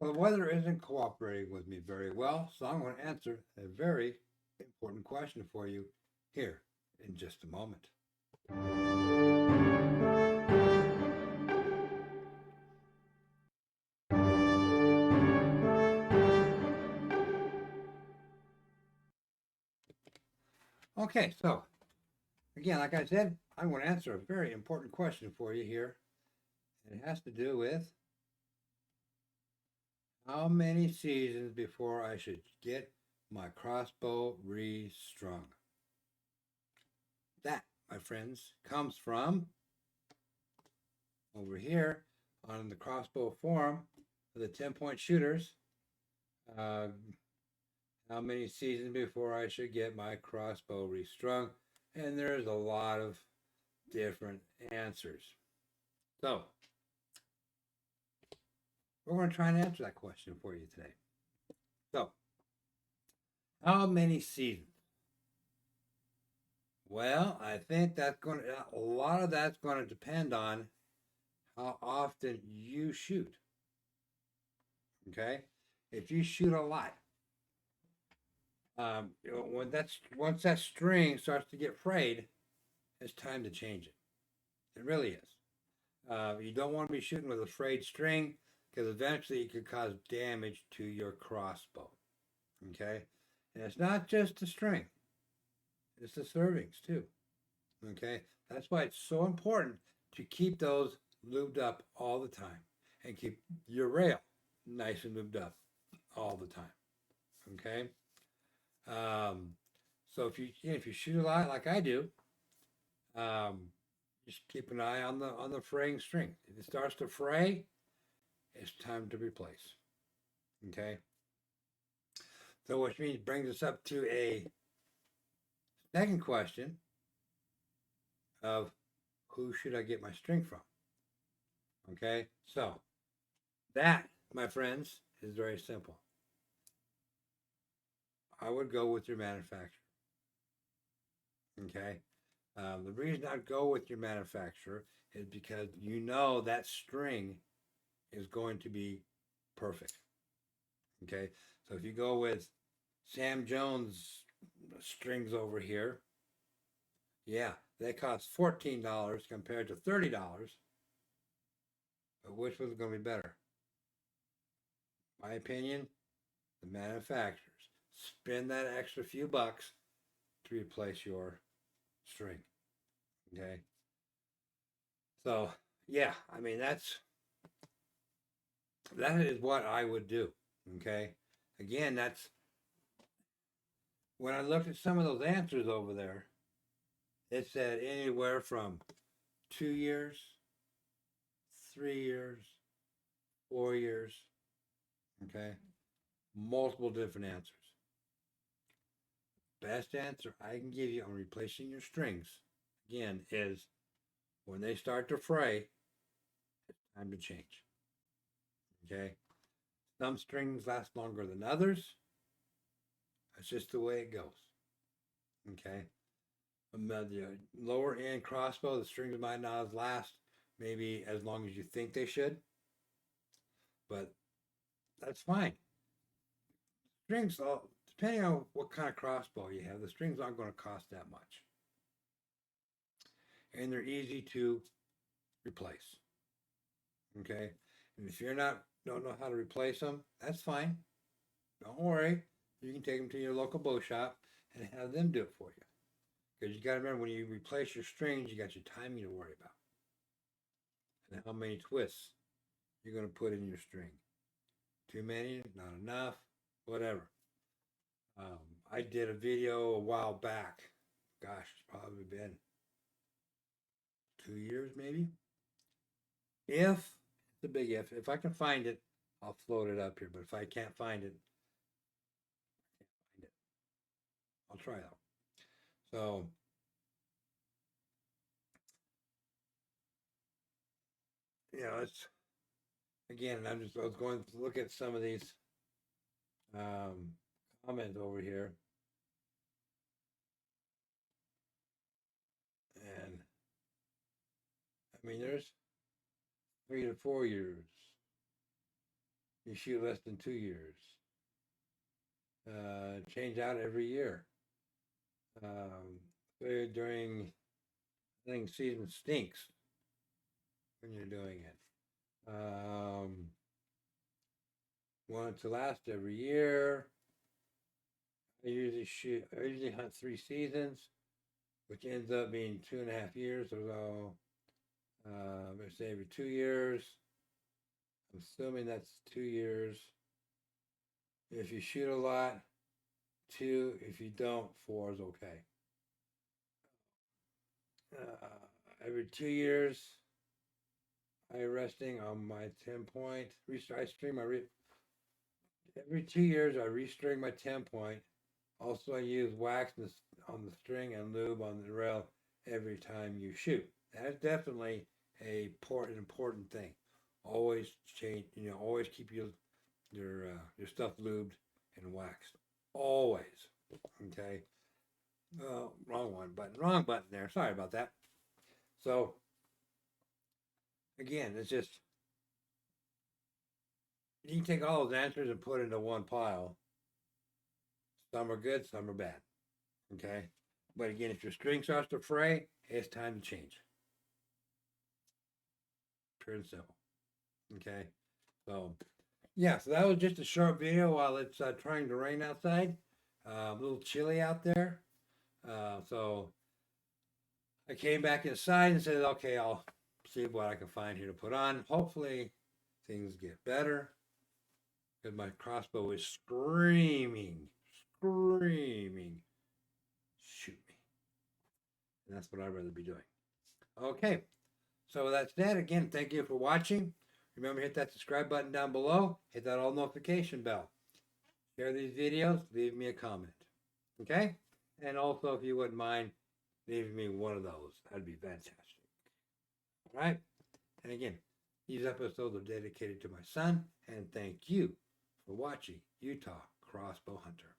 Well, the weather isn't cooperating with me very well, so I'm going to answer a very important question for you here in just a moment. Okay, so again, like I said, I'm going to answer a very important question for you here. It has to do with how many seasons before I should get my crossbow restrung. That, my friends, comes from over here on the crossbow forum for the 10-point shooters. Uh, how many seasons before I should get my crossbow restrung? And there's a lot of different answers. So, we're going to try and answer that question for you today. So, how many seasons? Well, I think a lot of that's going to depend on how often you shoot. Okay? If you shoot a lot, once that string starts to get frayed, it's time to change it. It really is. You don't want to be shooting with a frayed string because eventually it could cause damage to your crossbow. Okay? And it's not just the string, it's the servings too. Okay? That's why it's so important to keep those lubed up all the time and keep your rail nice and lubed up all the time. Okay? So if you shoot a lot like I do, just keep an eye on the fraying string. If it starts to fray, it's time to replace. Okay. So which means brings us up to a second question of who should I get my string from? Okay. So that, my friends, is very simple. I would go with your manufacturer. Okay. The reason I'd go with your manufacturer is because you know that string is going to be perfect. Okay. So if you go with Sam Jones strings over here, yeah, they cost $14 compared to $30. But which one's going to be better? My opinion, the manufacturers. Spend that extra few bucks to replace your string. Okay. So yeah, I mean that is what I would do. Okay. Again, that's when I looked at some of those answers over there, it said anywhere from 2 years, 3 years, 4 years. Okay. Multiple different answers. Best answer I can give you on replacing your strings, again, is when they start to fray, it's time to change. Okay. Some strings last longer than others. That's just the way it goes. Okay. The lower end crossbow, the strings might not last maybe as long as you think they should, but that's fine. Strings, depending on what kind of crossbow you have, the strings aren't going to cost that much. And they're easy to replace. Okay. And if don't know how to replace them, that's fine. Don't worry. You can take them to your local bow shop and have them do it for you. Because you got to remember when you replace your strings, you got your timing to worry about. And how many twists you're going to put in your string. Too many, not enough, whatever. I did a video a while back. Gosh, it's probably been 2 years maybe. If, it's a big if I can find it, I'll float it up here. But if I can't find it, I'll try though. So it's again. I was going to look at some of these comments over here, and I mean, there's 3 to 4 years. you shoot less than 2 years. Change out every year. During, I think season stinks when you're doing it. Want it to last every year. I usually hunt 3 seasons, which ends up being 2.5 years or so. Let's say every 2 years. I'm assuming that's 2 years. If you shoot a lot, 2. If you don't, 4 is okay. Every 2 years, I resting on my 10-point. I string my every 2 years. I restring my 10-point. Also, I use wax on the string and lube on the rail every time you shoot. That's definitely an important thing. Always change. Always keep your stuff lubed and waxed. Always. Okay. Wrong button. Wrong button there. Sorry about that. So again, it's just you can take all those answers and put into one pile. Some are good, some are bad. Okay. But again, if your string starts to fray, it's time to change. Pure and simple. Okay. So yeah, so that was just a short video while it's trying to rain outside. A little chilly out there. So I came back inside and said, okay, I'll see what I can find here to put on. Hopefully things get better. Because my crossbow is screaming, shoot me. And that's what I'd rather be doing. Okay, so that's that. Again, thank you for watching. Remember, hit that subscribe button down below. Hit that all notification bell. Share these videos. Leave me a comment. Okay? And also, if you wouldn't mind, leaving me one of those. That'd be fantastic. All right? And again, these episodes are dedicated to my son. And thank you for watching Utah Crossbow Hunter.